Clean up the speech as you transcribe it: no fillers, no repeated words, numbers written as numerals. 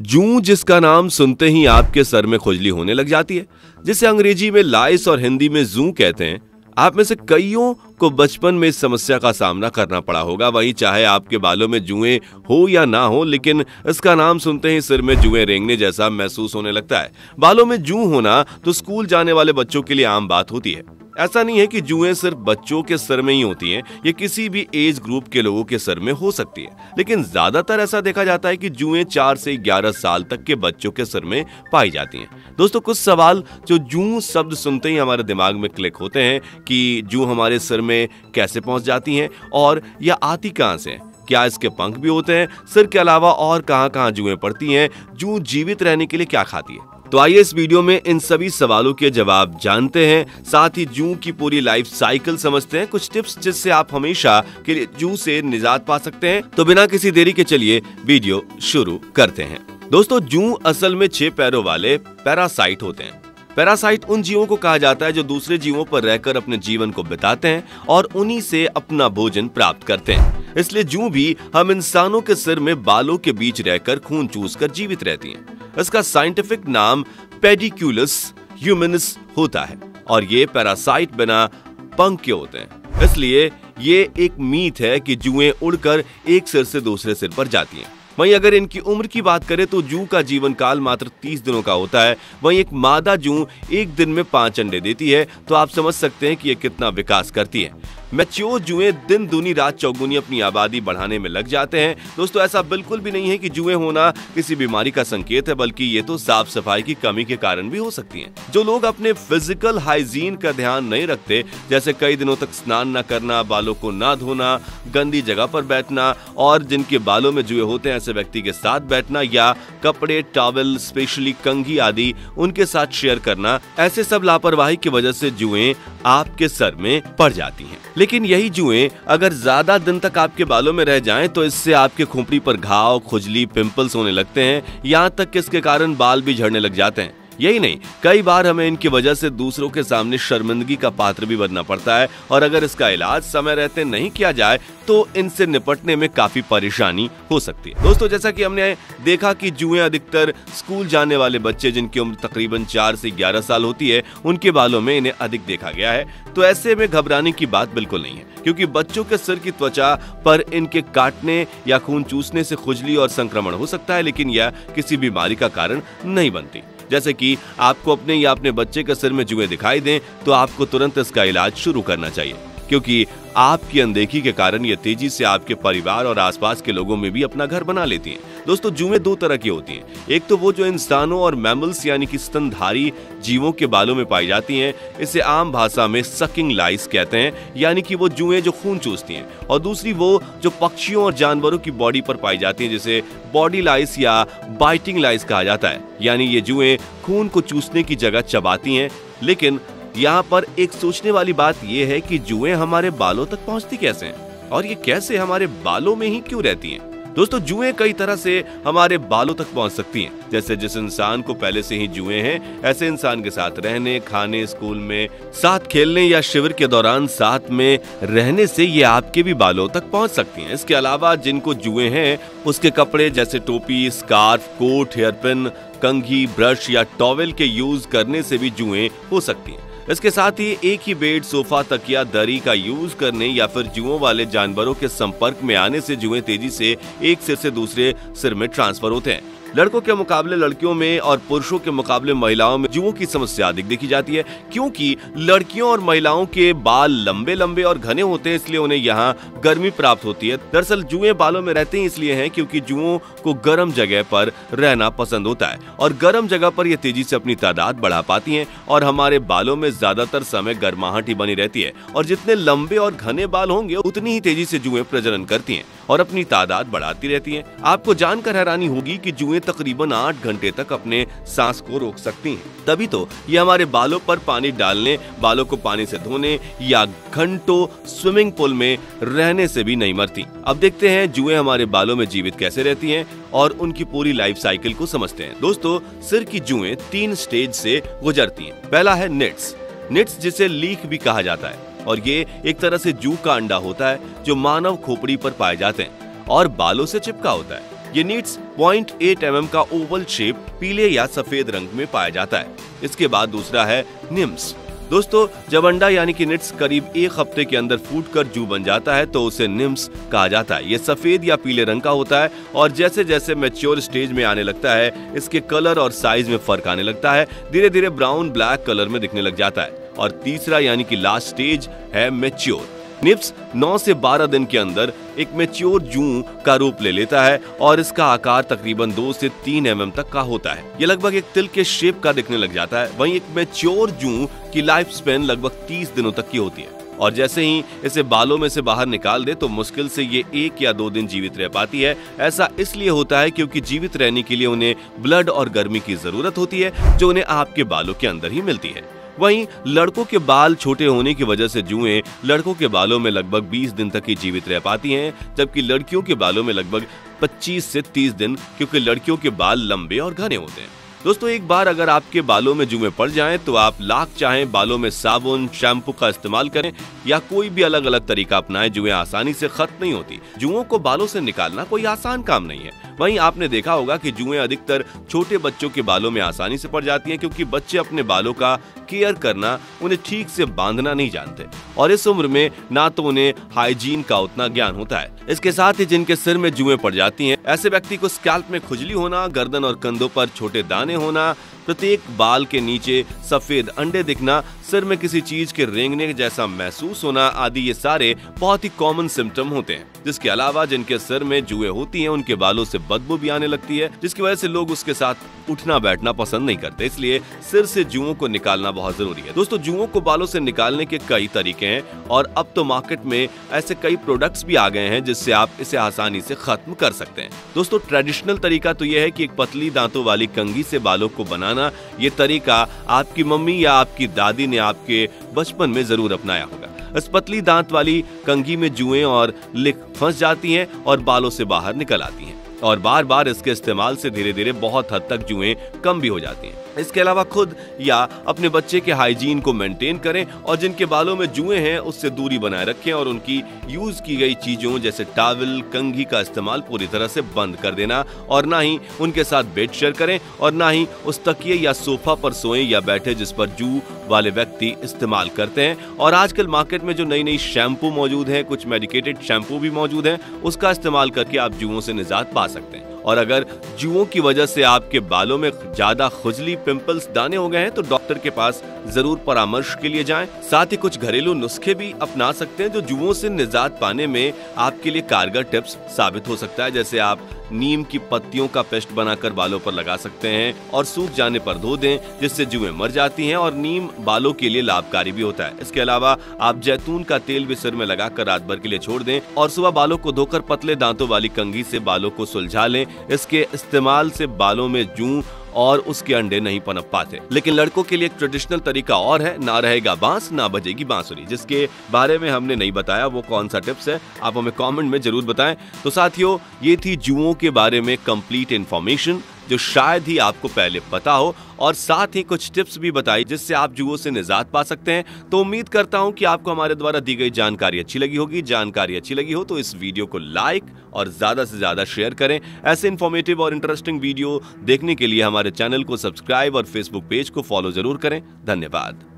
जूं जिसका नाम सुनते ही आपके सर में खुजली होने लग जाती है, जिसे अंग्रेजी में लाइस और हिंदी में जू कहते हैं। आप में से कईयों को बचपन में इस समस्या का सामना करना पड़ा होगा। वहीं चाहे आपके बालों में जुएं हो या ना हो, लेकिन इसका नाम सुनते ही सिर में जुएं रेंगने जैसा महसूस होने लगता है। बालों में जूं होना तो स्कूल जाने वाले बच्चों के लिए आम बात होती है। ऐसा नहीं है कि जुएं सिर्फ बच्चों के सर में ही होती हैं, ये किसी भी एज ग्रुप के लोगों के सर में हो सकती है। लेकिन ज्यादातर ऐसा देखा जाता है कि जुएं 4 से 11 साल तक के बच्चों के सर में पाई जाती हैं। दोस्तों, कुछ सवाल जो जूं शब्द सुनते ही हमारे दिमाग में क्लिक होते हैं कि जूं हमारे सर में कैसे पहुंच जाती हैं और यह आती कहां से है? क्या इसके पंख भी होते हैं? सिर के अलावा और कहां-कहां जुएं पड़ती हैं? जूं जीवित रहने के लिए क्या खाती है? तो आइए इस वीडियो में इन सभी सवालों के जवाब जानते हैं, साथ ही जूं की पूरी लाइफ साइकिल समझते हैं, कुछ टिप्स जिससे आप हमेशा के लिए जूं से निजात पा सकते हैं। तो बिना किसी देरी के चलिए वीडियो शुरू करते हैं। दोस्तों, जूं असल में 6 पैरों वाले पैरासाइट होते हैं। पैरासाइट उन जीवों को कहा जाता है जो दूसरे जीवों पर रहकर अपने जीवन को बिताते हैं और उन्हीं से अपना भोजन प्राप्त करते हैं। इसलिए जूं भी हम इंसानों के सिर में बालों के बीच रहकर खून चूसकर जीवित रहती हैं। इसका साइंटिफिक नाम पेडिक्युलस ह्यूमनस होता है और ये पैरासाइट बिना पंख के होते हैं। इसलिए ये एक मीथ है कि जुएं उड़कर एक सिर से दूसरे सिर पर जाती हैं। वहीं अगर इनकी उम्र की बात करें तो जूं का जीवन काल मात्र 30 दिनों का होता है। वहीं एक मादा जूं एक दिन में 5 अंडे देती है, तो आप समझ सकते हैं कि ये कितना विकास करती है। मैच्योर जुएं दिन दूनी रात चौगुनी अपनी आबादी बढ़ाने में लग जाते हैं। दोस्तों, ऐसा बिल्कुल भी नहीं है कि जुएं होना किसी बीमारी का संकेत है, बल्कि ये तो साफ सफाई की कमी के कारण भी हो सकती हैं। जो लोग अपने फिजिकल हाइजीन का ध्यान नहीं रखते, जैसे कई दिनों तक स्नान न करना, बालों को ना धोना, गंदी जगह पर बैठना और जिनके बालों में जुएं होते हैं ऐसे व्यक्ति के साथ बैठना या कपड़े, टॉवल, स्पेशली कंघी आदि उनके साथ शेयर करना, ऐसे सब लापरवाही की वजह से जुएं आपके सर में पड़ जाती हैं। लेकिन यही जुएं अगर ज्यादा दिन तक आपके बालों में रह जाएं तो इससे आपके खोपड़ी पर घाव, खुजली, पिंपल्स होने लगते हैं। यहाँ तक कि इसके कारण बाल भी झड़ने लग जाते हैं। यही नहीं, कई बार हमें इनकी वजह से दूसरों के सामने शर्मिंदगी का पात्र भी बनना पड़ता है और अगर इसका इलाज समय रहते नहीं किया जाए तो इनसे निपटने में काफी परेशानी हो सकती है। दोस्तों, जैसा कि हमने देखा कि जुएं अधिकतर स्कूल जाने वाले बच्चे जिनकी उम्र तकरीबन 4 से 11 साल होती है, उनके बालों में इन्हें अधिक देखा गया है। तो ऐसे में घबराने की बात बिल्कुल नहीं है, क्योंकि बच्चों के सिर की त्वचा पर इनके काटने या खून चूसने से खुजली और संक्रमण हो सकता है, लेकिन यह किसी बीमारी का कारण नहीं बनती। जैसे कि आपको अपने या अपने बच्चे के सिर में जुएं दिखाई दें तो आपको तुरंत इसका इलाज शुरू करना चाहिए, क्योंकि आपकी अनदेखी के कारण ये तेजी से आपके परिवार और आसपास के लोगों में भी अपना घर बना लेती हैं। दोस्तों, जुएं 2 तरह की होती हैं। एक तो वो जो इंसानों और मैमल्स यानी कि स्तनधारी जीवों के बालों में पाई जाती हैं, इसे आम भाषा में सकिंग लाइस कहते हैं, यानी कि वो जुएं जो खून चूसती हैं। और दूसरी वो जो पक्षियों और जानवरों की बॉडी पर पाई जाती हैं, जिसे बॉडी लाइस या बाइटिंग लाइस कहा जाता है, यानी ये जुएं खून को चूसने की जगह चबाती हैं। लेकिन यहाँ पर एक सोचने वाली बात यह है कि जुएं हमारे बालों तक पहुंचती कैसे हैं और ये कैसे हमारे बालों में ही क्यों रहती हैं? दोस्तों, जुएं कई तरह से हमारे बालों तक पहुंच सकती हैं। जैसे जिस इंसान को पहले से ही जुएं हैं, ऐसे इंसान के साथ रहने, खाने, स्कूल में साथ खेलने या शिविर के दौरान साथ में रहने से ये आपके भी बालों तक पहुंच सकती हैं। इसके अलावा जिनको जुएं हैं, उसके कपड़े जैसे टोपी, स्कार्फ, कोट, हेयरपिन, कंघी, ब्रश या टॉवेल के यूज करने से भी जुएं हो सकती हैं। इसके साथ ही एक ही बेड, सोफा, तकिया, दरी का यूज करने या फिर जुओं वाले जानवरों के संपर्क में आने से जुएं तेजी से एक सिर से दूसरे सिर में ट्रांसफर होते हैं। लड़कों के मुकाबले लड़कियों में और पुरुषों के मुकाबले महिलाओं में जुओं की समस्या अधिक देखी जाती है, क्योंकि लड़कियों और महिलाओं के बाल लंबे लंबे और घने होते हैं, इसलिए उन्हें यहाँ गर्मी प्राप्त होती है। दरअसल जुएं बालों में रहते ही इसलिए हैं क्योंकि जुओं को गर्म जगह पर रहना पसंद होता है और गर्म जगह पर ये तेजी से अपनी तादाद बढ़ा पाती हैं और हमारे बालों में ज्यादातर समय गर्माहट ही बनी रहती है। और जितने लंबे और घने बाल होंगे उतनी ही तेजी से जुएं प्रजनन करती हैं और अपनी तादाद बढ़ाती रहती हैं। आपको जानकर हैरानी होगी कि जुएं तकरीबन 8 घंटे तक अपने सांस को रोक सकती हैं। तभी तो ये हमारे बालों पर पानी डालने, बालों को पानी से धोने या घंटों स्विमिंग पूल में रहने से भी नहीं मरती। अब देखते हैं जुएं हमारे बालों में जीवित कैसे रहती हैं और उनकी पूरी लाइफ साइकिल को समझते हैं। दोस्तों, सिर की जुएं 3 स्टेज से गुजरती हैं। पहला है निट्स, जिसे लीक भी कहा जाता है और ये एक तरह से जू का अंडा होता है जो मानव खोपड़ी पर पाए जाते हैं और बालों से चिपका होता है। ये नीड्स 0.8 mm का ओवल शेप पीले या सफेद रंग में पाया जाता है। इसके बाद दूसरा है निम्स। दोस्तों, जब अंडा यानी कि निट्स करीब 1 हफ्ते के अंदर फूटकर जू बन जाता है तो उसे निम्स कहा जाता है। ये सफेद या पीले रंग का होता है और जैसे जैसे मैच्योर स्टेज में आने लगता है इसके कलर और साइज में फर्क आने लगता है, धीरे धीरे ब्राउन ब्लैक कलर में दिखने लग जाता है। और तीसरा यानी कि लास्ट स्टेज है मैच्योर। निप्स 9 से 12 दिन के अंदर एक मैच्योर जू का रूप ले लेता है और इसका आकार तकरीबन 2 से 3 mm तक का होता है। ये लगभग एक तिल के शेप का दिखने लग जाता है। वहीं एक मैच्योर जू की लाइफ स्पेन लगभग 30 दिनों तक की होती है और जैसे ही इसे बालों में से बाहर निकाल दे तो मुश्किल से ये 1 या 2 दिन जीवित रह पाती है। ऐसा इसलिए होता है क्योंकि जीवित रहने के लिए उन्हें ब्लड और गर्मी की जरूरत होती है जो उन्हें आपके बालों के अंदर ही मिलती है। वहीं लड़कों के बाल छोटे होने की वजह से जुएं लड़कों के बालों में लगभग 20 दिन तक ही जीवित रह पाती हैं, जबकि लड़कियों के बालों में लगभग 25 से 30 दिन, क्योंकि लड़कियों के बाल लंबे और घने होते हैं। दोस्तों, एक बार अगर आपके बालों में जुएं पड़ जाएं तो आप लाख चाहें बालों में साबुन शैम्पू का इस्तेमाल करें या कोई भी अलग अलग तरीका अपनाएं, जुएं आसानी से खत्म नहीं होती। जुओं को बालों से निकालना कोई आसान काम नहीं है। वहीं आपने देखा होगा कि जुएं अधिकतर छोटे बच्चों के बालों में आसानी से पड़ जाती हैं क्योंकि बच्चे अपने बालों का केयर करना, उन्हें ठीक से बांधना नहीं जानते और इस उम्र में ना तो उन्हें हाइजीन का उतना ज्ञान होता है। इसके साथ ही जिनके सिर में जुएं पड़ जाती हैं, ऐसे व्यक्ति को स्कैल्प में खुजली होना, गर्दन और कंधों पर छोटे दाने होना, प्रत्येक बाल के नीचे सफेद अंडे दिखना, सिर में किसी चीज के रेंगने जैसा महसूस होना आदि ये सारे बहुत ही कॉमन सिम्टम होते हैं। जिसके अलावा जिनके सिर में जुएं होती हैं उनके बालों से बदबू भी आने लगती है, जिसकी वजह से लोग उसके साथ उठना बैठना पसंद नहीं करते। इसलिए सिर से जुओं को निकालना बहुत जरूरी है। दोस्तों, जुओं को बालों से निकालने के कई तरीके हैं और अब तो मार्केट में ऐसे कई प्रोडक्ट्स भी आ गए हैं जिससे आप इसे आसानी से खत्म कर सकते हैं। दोस्तों, ट्रेडिशनल तरीका तो यह है कि एक पतली दांतों वाली कंघी से बालों को बनाना। ये तरीका आपकी मम्मी या आपकी दादी ने आपके बचपन में जरूर अपनाया होगा। इस पतली दांत वाली कंघी में जुएं और लिक फंस जाती हैं और बालों से बाहर निकल आती हैं और बार बार इसके इस्तेमाल से धीरे धीरे बहुत हद तक जुएं कम भी हो जाती हैं। इसके अलावा खुद या अपने बच्चे के हाइजीन को मेंटेन करें और जिनके बालों में जुएं हैं उससे दूरी बनाए रखें और उनकी यूज की गई चीजों जैसे टॉवल, कंघी का इस्तेमाल पूरी तरह से बंद कर देना और ना ही उनके साथ बेड शेयर करें और ना ही उस तकिए या सोफा पर सोएं या बैठे जिस पर जू वाले व्यक्ति इस्तेमाल करते हैं। और आजकल मार्केट में जो नई नई शैम्पू मौजूद है, कुछ मेडिकेटेड शैम्पू भी मौजूद है, उसका इस्तेमाल करके आप जुओं से निजात पा सकते हैं। और अगर जुओं की वजह से आपके बालों में ज्यादा खुजली, पिंपल्स, दाने हो गए हैं तो डॉक्टर के पास जरूर परामर्श के लिए जाएं। साथ ही कुछ घरेलू नुस्खे भी अपना सकते हैं जो जुओं से निजात पाने में आपके लिए कारगर टिप्स साबित हो सकता है। जैसे आप नीम की पत्तियों का पेस्ट बनाकर बालों पर लगा सकते हैं और सूख जाने पर धो दें, जिससे जुएं मर जाती हैं और नीम बालों के लिए लाभकारी भी होता है। इसके अलावा आप जैतून का तेल भी सिर में लगाकर रात भर के लिए छोड़ दें और सुबह बालों को धोकर पतले दांतों वाली कंघी से बालों को सुलझा लें। इसके इस्तेमाल से बालों में जू और उसके अंडे नहीं पनप पाते। लेकिन लड़कों के लिए एक ट्रेडिशनल तरीका और है, ना रहेगा बांस ना बजेगी बांसुरी, जिसके बारे में हमने नहीं बताया। वो कौन सा टिप्स है आप हमें कमेंट में जरूर बताएं। तो साथियों, ये थी जुओं के बारे में कंप्लीट इन्फॉर्मेशन जो शायद ही आपको पहले पता हो और साथ ही कुछ टिप्स भी बताई जिससे आप जुओं से निजात पा सकते हैं। तो उम्मीद करता हूं कि आपको हमारे द्वारा दी गई जानकारी अच्छी लगी होगी। जानकारी अच्छी लगी हो तो इस वीडियो को लाइक और ज्यादा से ज्यादा शेयर करें। ऐसे इन्फॉर्मेटिव और इंटरेस्टिंग वीडियो देखने के लिए हमारे चैनल को सब्सक्राइब और फेसबुक पेज को फॉलो जरूर करें। धन्यवाद।